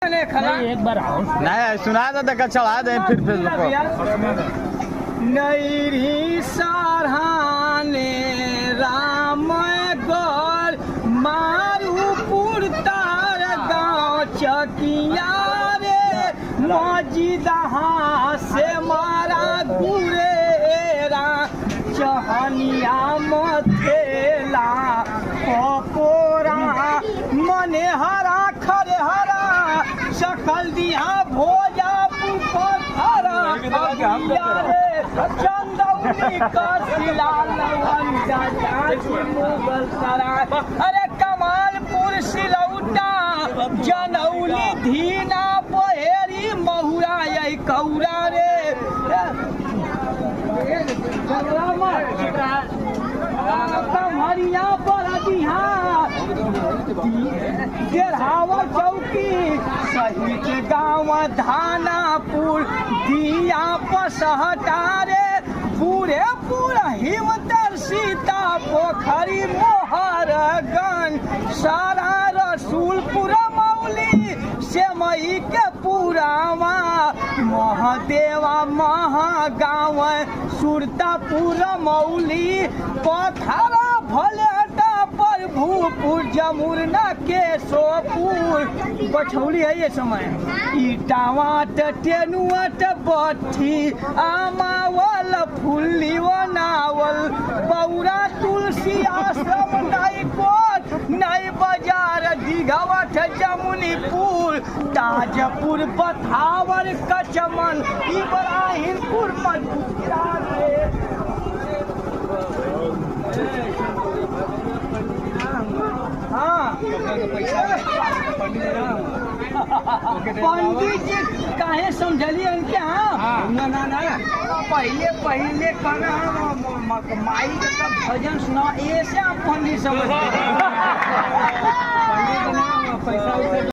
एक बार आओ नहीं सुना था चढ़ा दे फिर नैरी सराहने राम गौर मारू पुरतार गाँव चकिया रे मजिदहा से मारा गुरेरा चहनिया मथेला पपोरा मने हरा खरे हरा सकल दिया भोजा पुपथरा चंदौली का शिला लवंगा चाची मुगल सराय अरे कमालपुर सिलौटा जनौली धीना बहेरी महुरा यही कौरा रे कमरिया बरदिहा गेरहावा चौकी शहीद गाँव धानापुर दिया पसहटा रे पूरे पूरा हिमतर सीता पोखरी मोहरगंज सारा रसूलपुर मौली सेमई के पुरावा महादेवा महागाँव सुरतापुर मौली पथरा भलेटा प्रभुपुर जमुना केशोपुर बछौली है ये समय ईटावाट टेनुआट बट्ठी आमावल फुल्ली बनावल बौरा तुलसी आश्रम नाईकोट नई बाजार दीघावट जमुनीपुर ताजपुर बथावर कचमन इब्राहिमपुर मधुरा पंडित जी काहे समझलिए इनके ना पहले पहले करा माई का भजन सुना ऐसे आप पंडित समझ पैसा